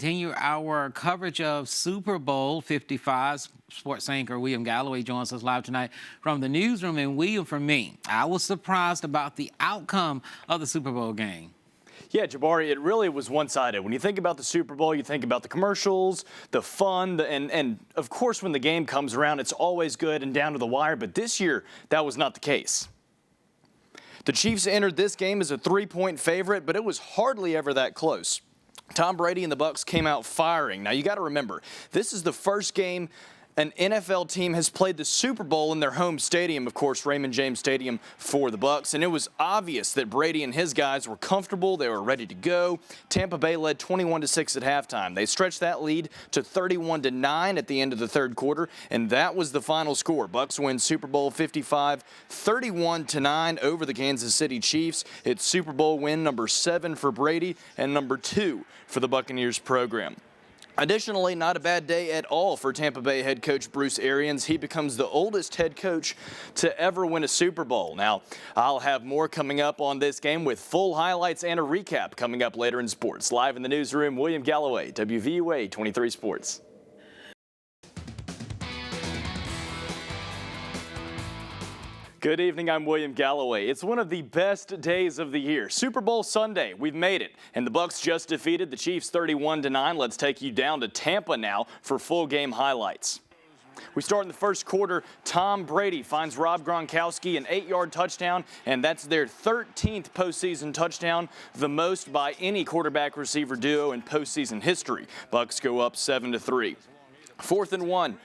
continue our coverage of Super Bowl 55. Sports anchor William Galloway joins us live tonight from the newsroom. And William, for me, I was surprised about the outcome of the Super Bowl game. Yeah, Jabari, it really was one-sided. When you think about the Super Bowl, you think about the commercials, the fun, and of course when the game comes around, it's always good and down to the wire. But this year, that was not the case. The Chiefs entered this game as a 3-point favorite, but it was hardly ever that close. Tom Brady and the Bucs came out firing. Now, you got to remember, this is the first game an NFL team has played the Super Bowl in their home stadium, of course, Raymond James Stadium for the Bucs, and it was obvious that Brady and his guys were comfortable. They were ready to go. Tampa Bay led 21-6 at halftime. They stretched that lead to 31-9 at the end of the third quarter, and that was the final score. Bucs win Super Bowl 55, 31-9 over the Kansas City Chiefs. It's Super Bowl win number 7 for Brady and number 2 for the Buccaneers program. Additionally, not a bad day at all for Tampa Bay head coach Bruce Arians. He becomes the oldest head coach to ever win a Super Bowl. Now, I'll have more coming up on this game with full highlights and a recap coming up later in sports. Live in the newsroom, William Galloway, WVUA 23 Sports. Good evening, I'm William Galloway. It's one of the best days of the year. Super Bowl Sunday, we've made it. And the Bucs just defeated the Chiefs 31-9. Let's take you down to Tampa now for full game highlights. We start in the first quarter. Tom Brady finds Rob Gronkowski an 8-yard touchdown, and that's their 13th postseason touchdown, the most by any quarterback receiver duo in postseason history. Bucs go up 7-3. 4th and 1.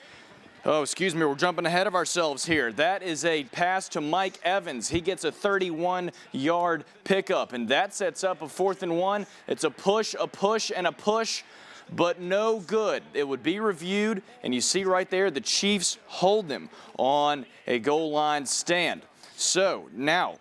Oh, excuse me, we're jumping ahead of ourselves here. That is a pass to Mike Evans. He gets a 31-yard pickup, and that sets up a 4th and 1. It's a push, and a push, but no good. It would be reviewed, and you see right there the Chiefs hold them on a goal line stand. So now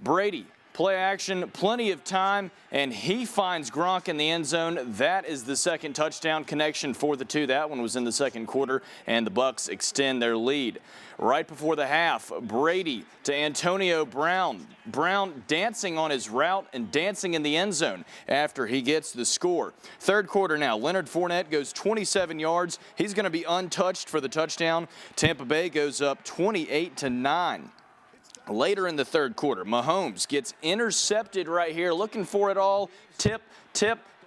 Brady, play action, plenty of time, and he finds Gronk in the end zone. That is the second touchdown connection for the two. That one was in the second quarter, and the Bucs extend their lead. Right before the half, Brady to Antonio Brown. Brown dancing on his route and dancing in the end zone after he gets the score. Third quarter now, Leonard Fournette goes 27 yards. He's going to be untouched for the touchdown. Tampa Bay goes up 28-9. Later in the third quarter, Mahomes gets intercepted right here, looking for it all. Tip,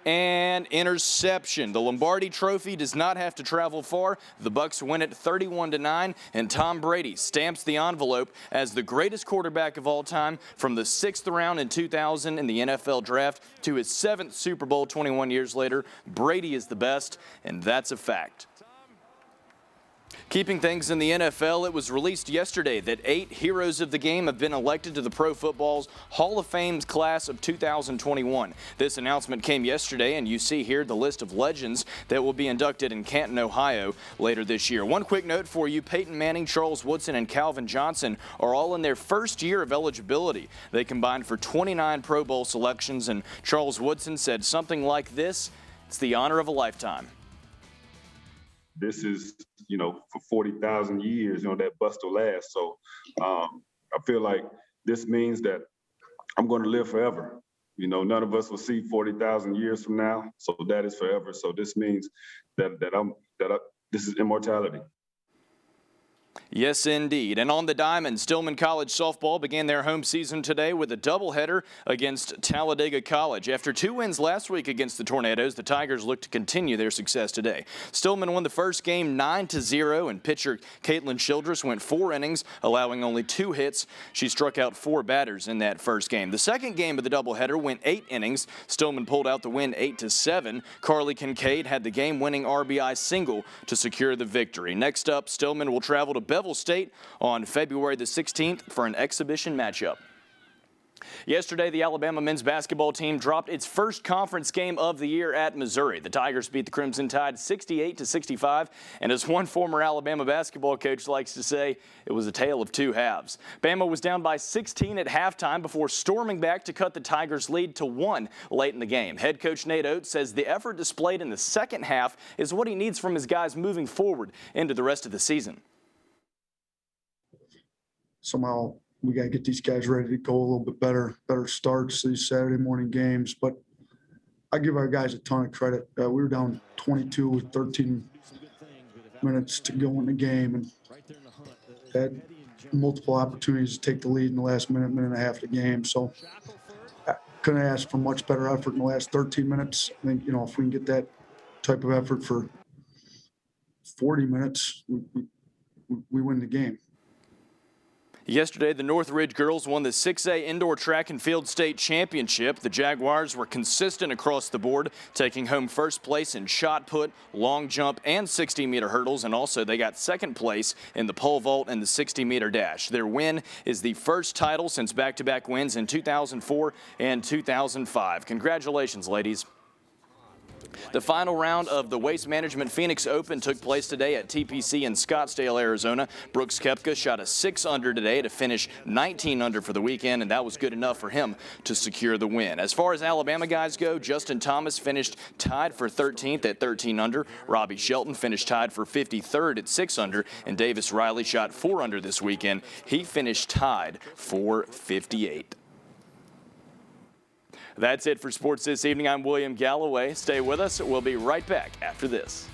and interception. The Lombardi Trophy does not have to travel far. The Bucs win it 31-9, and Tom Brady stamps the envelope as the greatest quarterback of all time from the 6th round in 2000 in the NFL Draft to his 7th Super Bowl 21 years later. Brady is the best, and that's a fact. Keeping things in the NFL, it was released yesterday that 8 heroes of the game have been elected to the Pro Football's Hall of Fame class of 2021. This announcement came yesterday, and you see here the list of legends that will be inducted in Canton, Ohio later this year. One quick note for you, Peyton Manning, Charles Woodson, and Calvin Johnson are all in their first year of eligibility. They combined for 29 Pro Bowl selections, and Charles Woodson said something like this: "It's the honor of a lifetime." This is, for 40,000 years, that bust will last. So I feel like this means that I'm going to live forever. None of us will see 40,000 years from now. So that is forever. So this means that this is immortality. Yes, indeed. And on the diamond, Stillman College softball began their home season today with a doubleheader against Talladega College. After 2 wins last week against the Tornadoes, the Tigers look to continue their success today. Stillman won the first game 9-0, and pitcher Caitlin Childress went 4 innings, allowing only 2 hits. She struck out 4 batters in that first game. The second game of the doubleheader went 8 innings. Stillman pulled out the win 8-7. Carly Kincaid had the game-winning RBI single to secure the victory. Next up, Stillman will travel to Bevel State on February the 16th for an exhibition matchup. Yesterday, the Alabama men's basketball team dropped its first conference game of the year at Missouri. The Tigers beat the Crimson Tide 68-65, and as one former Alabama basketball coach likes to say, it was a tale of 2 halves. Bama was down by 16 at halftime before storming back to cut the Tigers' lead to 1 late in the game. Head coach Nate Oates says the effort displayed in the second half is what he needs from his guys moving forward into the rest of the season. Somehow we got to get these guys ready to go a little bit better starts these Saturday morning games. But I give our guys a ton of credit. We were down 22 with 13 minutes to go in the game, and had multiple opportunities to take the lead in the last minute and a half of the game. So I couldn't ask for much better effort in the last 13 minutes. I think, if we can get that type of effort for 40 minutes, we win the game. Yesterday, the Northridge girls won the 6A Indoor Track and Field State Championship. The Jaguars were consistent across the board, taking home first place in shot put, long jump, and 60-meter hurdles, and also they got second place in the pole vault and the 60-meter dash. Their win is the first title since back-to-back wins in 2004 and 2005. Congratulations, ladies. The final round of the Waste Management Phoenix Open took place today at TPC in Scottsdale, Arizona. Brooks Koepka shot a 6-under today to finish 19-under for the weekend, and that was good enough for him to secure the win. As far as Alabama guys go, Justin Thomas finished tied for 13th at 13-under. Robbie Shelton finished tied for 53rd at 6-under, and Davis Riley shot 4-under this weekend. He finished tied for 58. That's it for sports this evening. I'm William Galloway. Stay with us. We'll be right back after this.